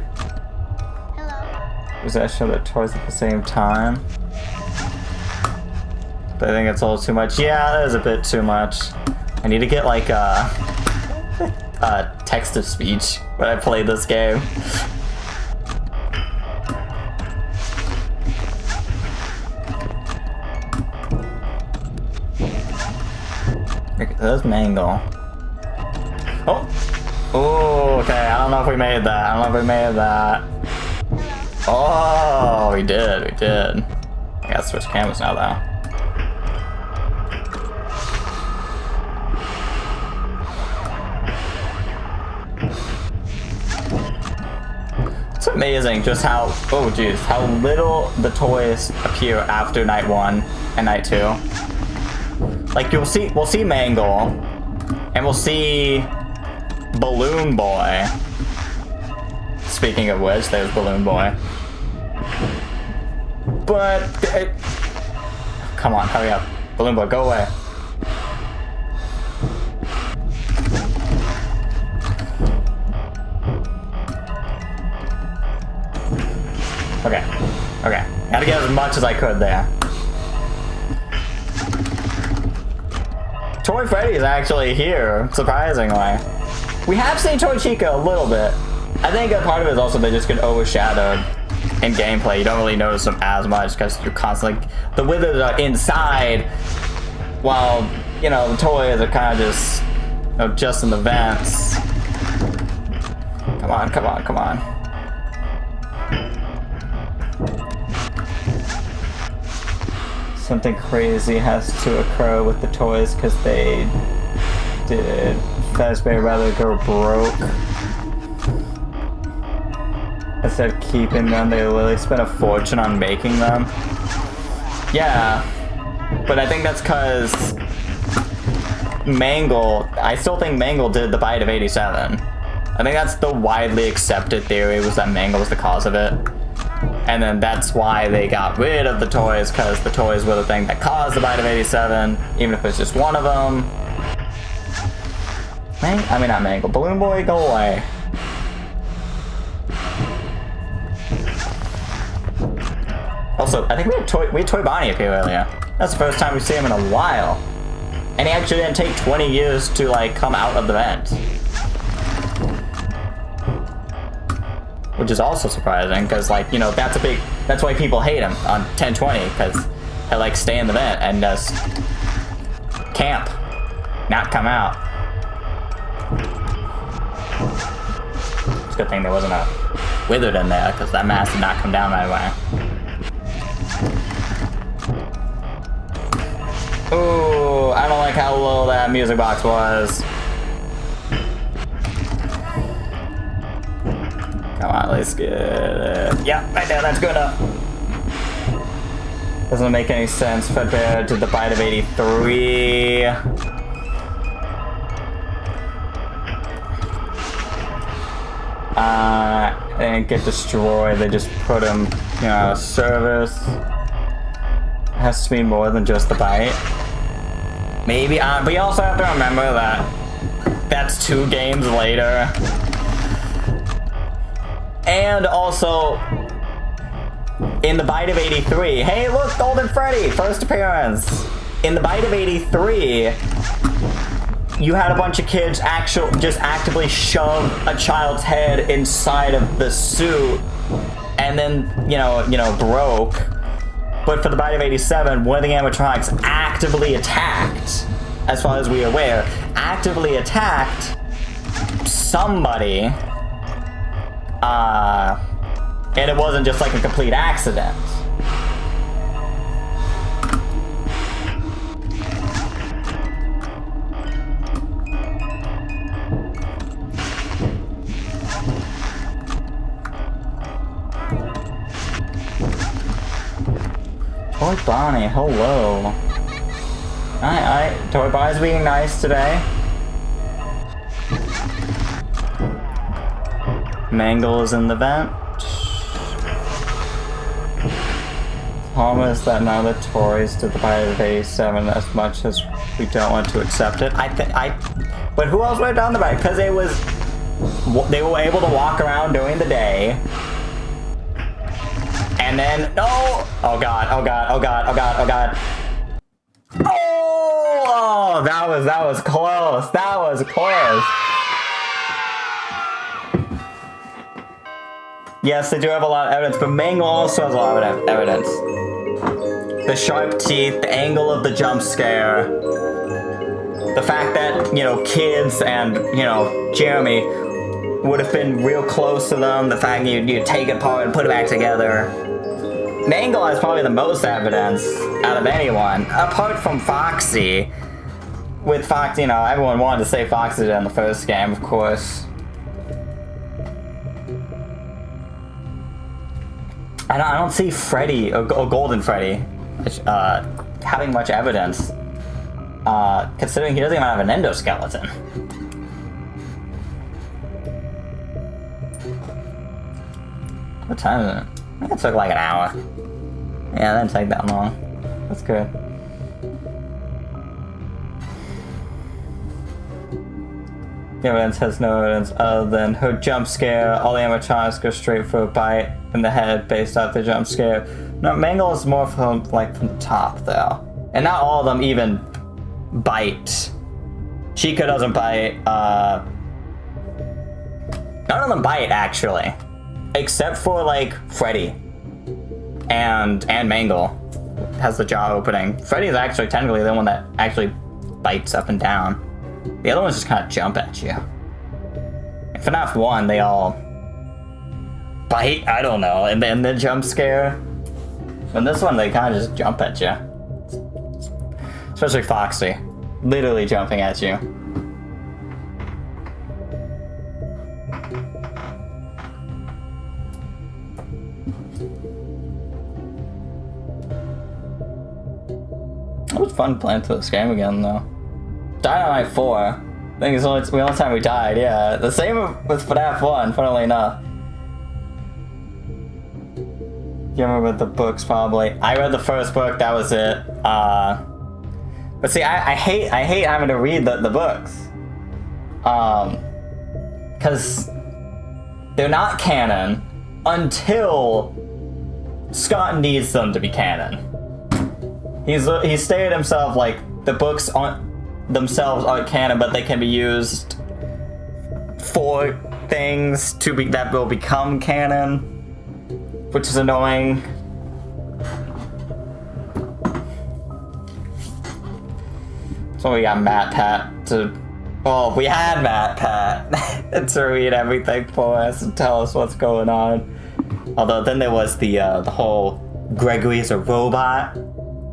possession of the toys at the same time. But I think it's a little too much. Yeah, that is a bit too much. I need to get like a text to speech when I play this game. There's Mangle. Oh! Oh, okay, I don't know if we made that. Oh, we did. I gotta switch cameras now, though. It's amazing just how, oh geez, how little the toys appear after night 1 and night 2. Like we'll see Mangle, and we'll see Balloon Boy. Speaking of which, there's Balloon Boy. But come on, hurry up, Balloon Boy, go away. Okay, gotta get as much as I could there. Toy Freddy is actually here, surprisingly. We have seen Toy Chica a little bit. I think a part of it is also they just get overshadowed in gameplay. You don't really notice them as much because you're constantly, the withers are inside, while, you know, the toys are kind of just, you know, just in the vents. Come on. Something crazy has to occur with the toys because they did Fazbear rather go broke. Instead of keeping them, they literally spent a fortune on making them. Yeah, but I think that's because Mangle, I still think Mangle did the bite of 87. I think that's the widely accepted theory, was that Mangle was the cause of it. And then that's why they got rid of the toys, because the toys were the thing that caused the bite of 87, even if it's just one of them. Not Mangle. Balloon Boy, go away. Also, I think we had Toy Bonnie up here earlier. That's the first time we've seen him in a while. And he actually didn't take 20 years to, like, come out of the vent. Which is also surprising, because, like, you know, that's why people hate him on 1020, because he'll, like, stay in the vent and just camp, not come out. It's a good thing there wasn't a Withered in there, because that mask did not come down right away. Ooh, I don't like how low that music box was. Come on, let's get it. Yeah, right there, that's good enough. Doesn't make any sense compared to the bite of 83. They didn't get destroyed, they just put him, you know, out of service. It has to be more than just the bite. Maybe, but you also have to remember that that's 2 games later. And also, in the bite of 83, hey look, Golden Freddy, first appearance. In the bite of 83, you had a bunch of kids just actively shove a child's head inside of the suit, and then, you know, broke. But for the bite of 87, one of the animatronics actively attacked, as far as we are aware, actively attacked somebody. And it wasn't just like a complete accident. Toy Bonnie, hello. Toy Bonnie's being nice today. Mangle is in the vent. Promise that none of the toys did the bite of 87 as much as we don't want to accept it. But who else would have done the bite? Because they were able to walk around during the day. And then, no! Oh god, oh god, oh god, oh god, oh god. Oh! That was close. That was close. Yes, they do have a lot of evidence, but Mangle also has a lot of evidence. The sharp teeth, the angle of the jump scare, the fact that, you know, kids and, you know, Jeremy would have been real close to them, the fact that you take it apart and put it back together. Mangle has probably the most evidence out of anyone, apart from Foxy. With Foxy, you know, everyone wanted to say Foxy did in the first game, of course. I don't see Freddy, or Golden Freddy, having much evidence, considering he doesn't even have an endoskeleton. What time is it? I think it took like an hour. Yeah, that didn't take that long. That's good. The evidence has no evidence other than her jump scare. All the animatronics go straight for a bite in the head based off the jump scare. No, Mangle is more from the top though. And not all of them even bite. Chica doesn't bite. None of them bite actually. Except for like Freddy. And Mangle has the jaw opening. Freddy is actually technically the one that actually bites up and down. The other ones just kind of jump at you. In FNAF 1, they all bite, I don't know, and then the jump scare. In this one, they kind of just jump at you. Especially Foxy. Literally jumping at you. It was fun playing through this game again, though. Dynamite 4. I think it's the only time we died, yeah. The same with FNAF 1, funnily enough. You remember the books probably. I read the first book, that was it. But see, I hate having to read the books. Cause they're not canon until Scott needs them to be canon. He's stated himself like the books themselves aren't canon, but they can be used for things that will become canon, which is annoying. So we got Matt Pat to... Well, we had Matt Pat to read everything for us and tell us what's going on. Although then there was the whole Gregory's a robot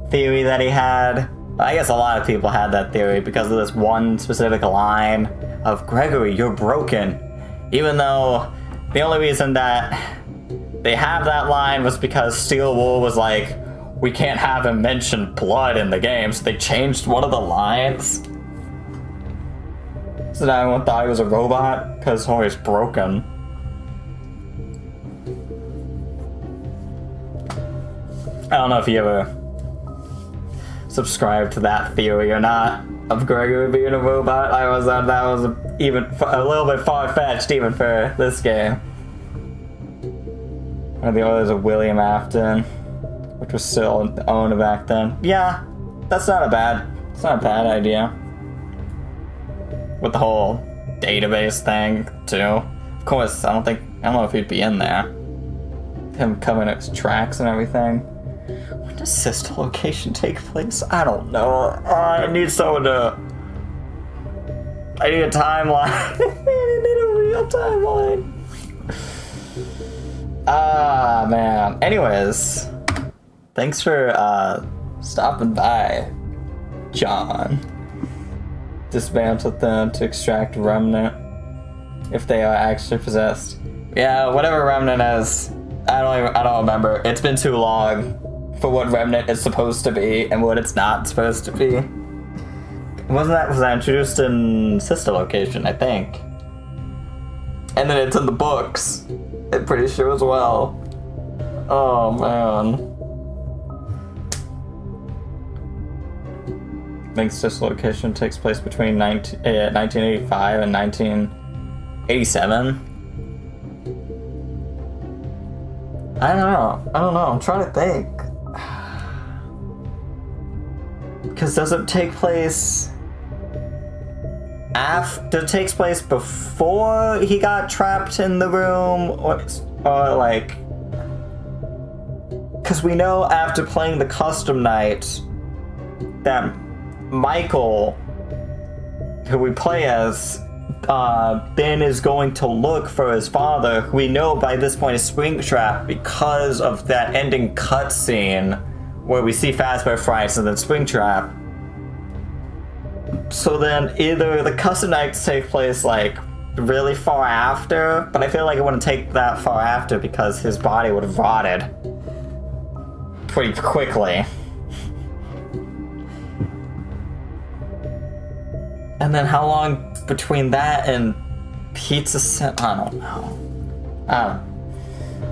theory that he had. I guess a lot of people had that theory because of this one specific line of Gregory, you're broken. Even though the only reason that they have that line was because Steel Wool was like, we can't have him mention blood in the game, so they changed one of the lines. So now everyone thought he was a robot because he's broken. I don't know if you ever subscribed to that theory or not of Gregory being a robot. I was that was even a little bit far-fetched even for this game. One of the others of William Afton, which was still owned back then. Yeah, it's not a bad idea. With the whole database thing too. Of course, I don't know if he'd be in there. Him coming at his tracks and everything. When does Sister Location take place? I don't know. I need someone to... I need a timeline. I need a real timeline. Ah, man. Anyways, thanks for stopping by, John. Dismantled them to extract Remnant, if they are actually possessed. Yeah, whatever Remnant is, I don't remember. It's been too long for what Remnant is supposed to be and what it's not supposed to be. Was that introduced in Sister Location, I think. And then it's in the books, I'm pretty sure as well. Oh man. I think Sister Location takes place between 1985 and 1987. I don't know, I'm trying to think. Because does it take place after? It takes place before he got trapped in the room, or like? Because we know after playing the custom night that Michael, who we play as, then is going to look for his father, who we know by this point is Springtrap because of that ending cutscene where we see Fazbear Frights and then Springtrap. So then either the custom nights take place like really far after, but I feel like it wouldn't take that far after because his body would have rotted pretty quickly. And then how long between that and Pizza Set? I don't know.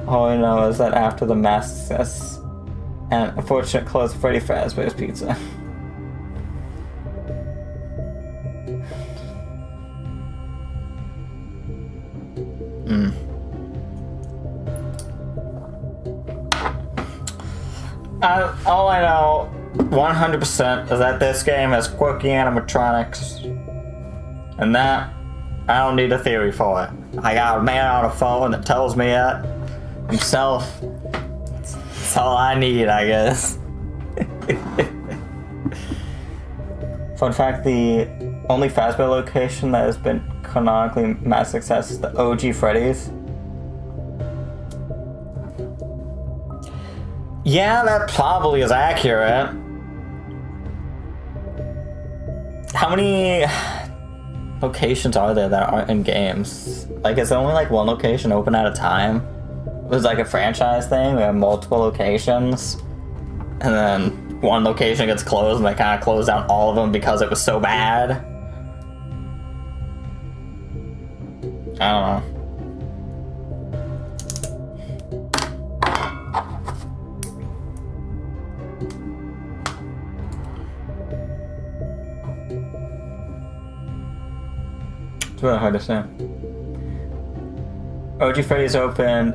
All I know is that after the mass success and unfortunate close of Freddy Fazbear's Pizza. All I know 100% is that this game has quirky animatronics, and that I don't need a theory for it. I got a man on a phone that tells me it himself. That's all I need, I guess. Fun fact, the only Fazbear location that has been canonically mass success is the OG Freddy's. Yeah, that probably is accurate. How many locations are there that aren't in games? Like, is there only like one location open at a time? It was like a franchise thing, we have multiple locations, and then one location gets closed and they kind of close down all of them because it was so bad. I don't know. It's really hard to say. OG Freddy's opened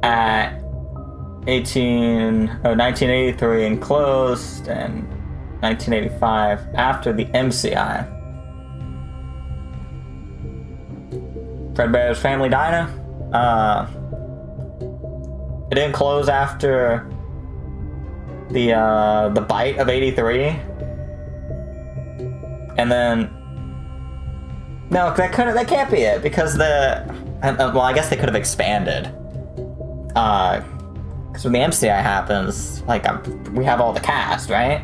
at 1983 and closed in 1985 after the MCI. Fredbear's Family Diner. It didn't close after the bite of 83. And then no, that can't be it, because well, I guess they could have expanded. Because when the MCI happens, like, we have all the cast, right?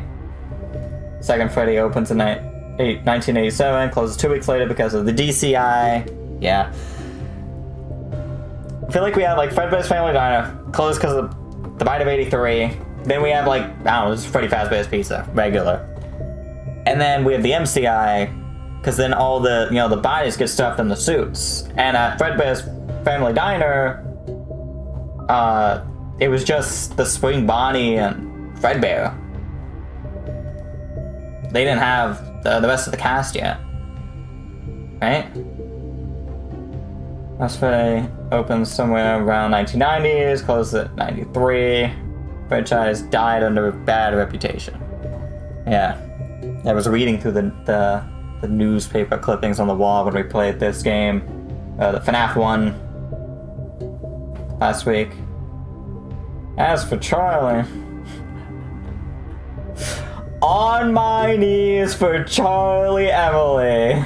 Second Freddy opens in 1987, closes 2 weeks later because of the DCI. Yeah. I feel like we have, like, Fredbear's Family Diner, closed because of the bite of 83. Then we have, like, I don't know, this is Freddy Fazbear's Pizza, regular. And then we have the MCI, because then all the, you know, the bodies get stuffed in the suits. And at Fredbear's Family Diner, it was just the Spring Bonnie and Fredbear. They didn't have the rest of the cast yet. Right? Last Freddy opens somewhere around 1990s, closed at 93. Franchise died under a bad reputation. Yeah. I was reading through the newspaper clippings on the wall when we played this game. The FNAF one last week. As for Charlie, on my knees for Charlie Emily.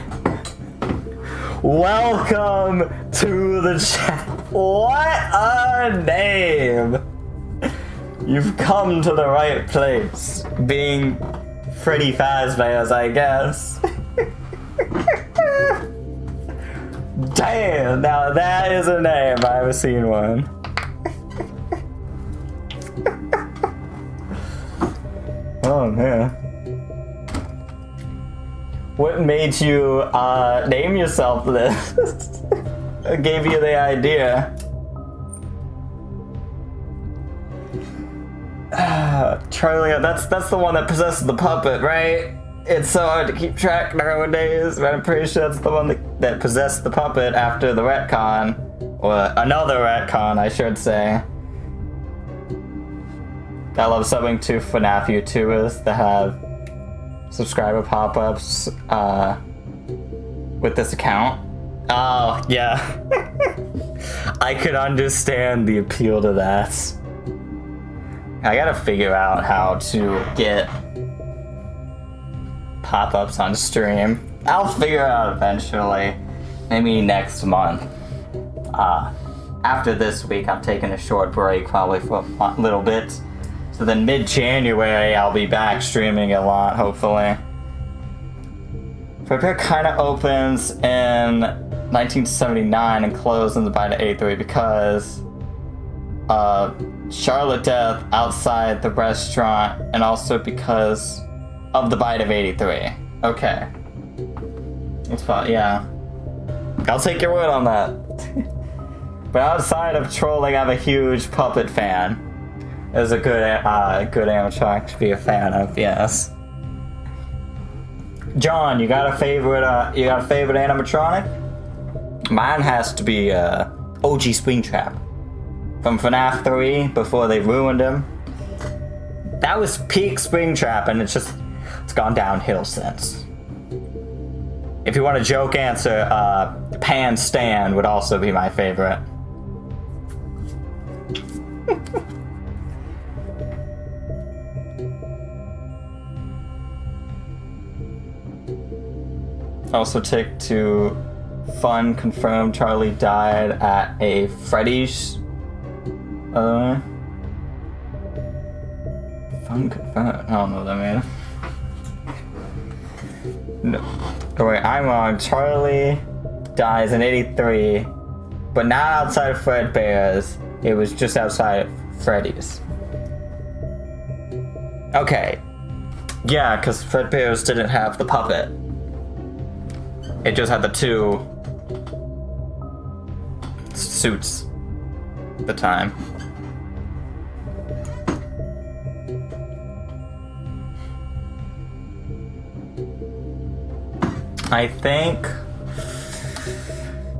Welcome to the chat. What a name! You've come to the right place. Being Freddy Fazbear's, I guess. Damn, now that is a name. I haven't seen one. Oh man. What made you name yourself this? What gave you the idea? Charlie, that's the one that possesses the puppet, right? It's so hard to keep track nowadays, but I'm pretty sure that's the one that possessed the puppet after the retcon. Or another retcon, I should say. I love subbing to FNAF YouTubers that have subscriber pop-ups with this account. Oh, yeah. I could understand the appeal to that. I gotta figure out how to get pop-ups on stream. I'll figure it out eventually. Maybe next month. After this week, I'm taking a short break, probably for a little bit. So then mid-January, I'll be back streaming a lot, hopefully. Fredbear kind of opens in 1979 and closes in the bite of 83 because Charlotte death outside the restaurant, and also because of the bite of 83. Okay. It's fine, yeah. I'll take your word on that. But outside of trolling, I'm a huge puppet fan. It's a good animatronic to be a fan of, yes. John, you got a favorite animatronic? Mine has to be OG Springtrap from FNAF 3 before they ruined him. That was peak Springtrap, and it's gone downhill since. If you want a joke answer, Pan Stan would also be my favorite. Also tick to Fun confirmed Charlie died at a Freddy's. Fun confirmed. I don't know what that means. No. Oh wait, I'm wrong. Charlie dies in 83, but not outside of Fredbear's. It was just outside of Freddy's. Okay. Yeah, because Fredbear's didn't have the puppet. It just had the two suits at the time. I think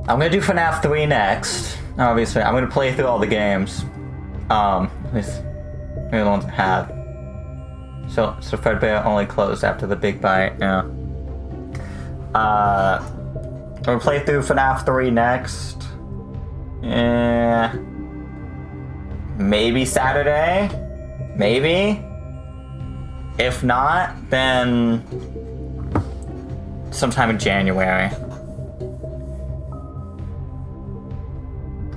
I'm gonna do FNAF 3 next. Obviously, I'm gonna play through all the games. At least maybe the ones I have. So Fredbear only closed after the big bite. Yeah. I'm gonna play through FNAF 3 next. Yeah. Maybe Saturday. Maybe. If not, then sometime in January.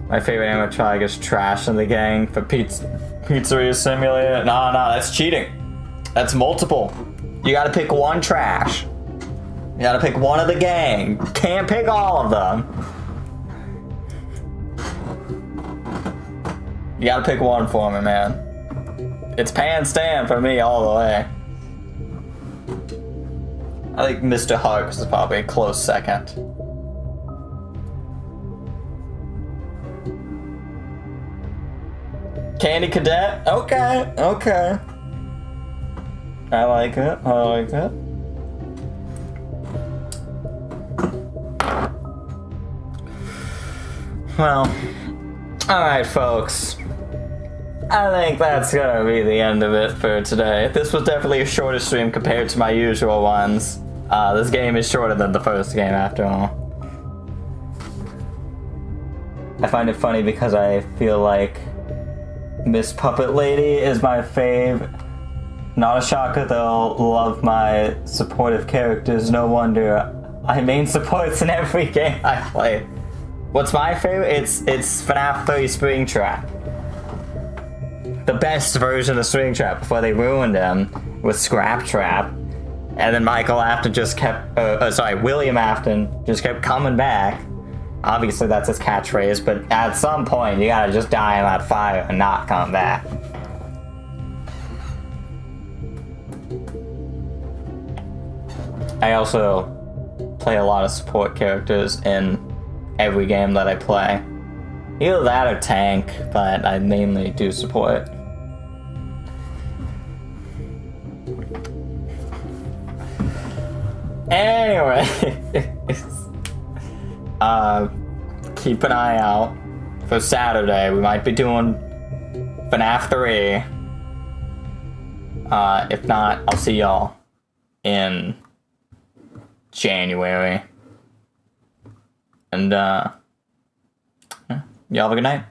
My favorite animatronic is Trash in the Gang for Pizzeria Simulator. No, that's cheating. That's multiple. You gotta pick one Trash. You gotta pick one of the gang. Can't pick all of them. You gotta pick one for me, man. It's Pan Stan for me all the way. I think Mr. Hugs is probably a close second. Candy Cadet? Okay. I like it. Well, alright folks. I think that's gonna be the end of it for today. This was definitely a shorter stream compared to my usual ones. This game is shorter than the first game after all. I find it funny because I feel like Miss Puppet Lady is my fave. Not a shocker though, love my supportive characters, no wonder I main supports in every game I play. What's my favorite? It's FNAF 3 Springtrap. The best version of Springtrap before they ruined him with Scrap Trap. And then William Afton just kept coming back. Obviously that's his catchphrase, but at some point you gotta just die in that fire and not come back. I also play a lot of support characters in every game that I play. Either that or tank, but I mainly do support. Anyway, keep an eye out for Saturday. We might be doing FNAF 3. If not, I'll see y'all in January. And, y'all have a good night.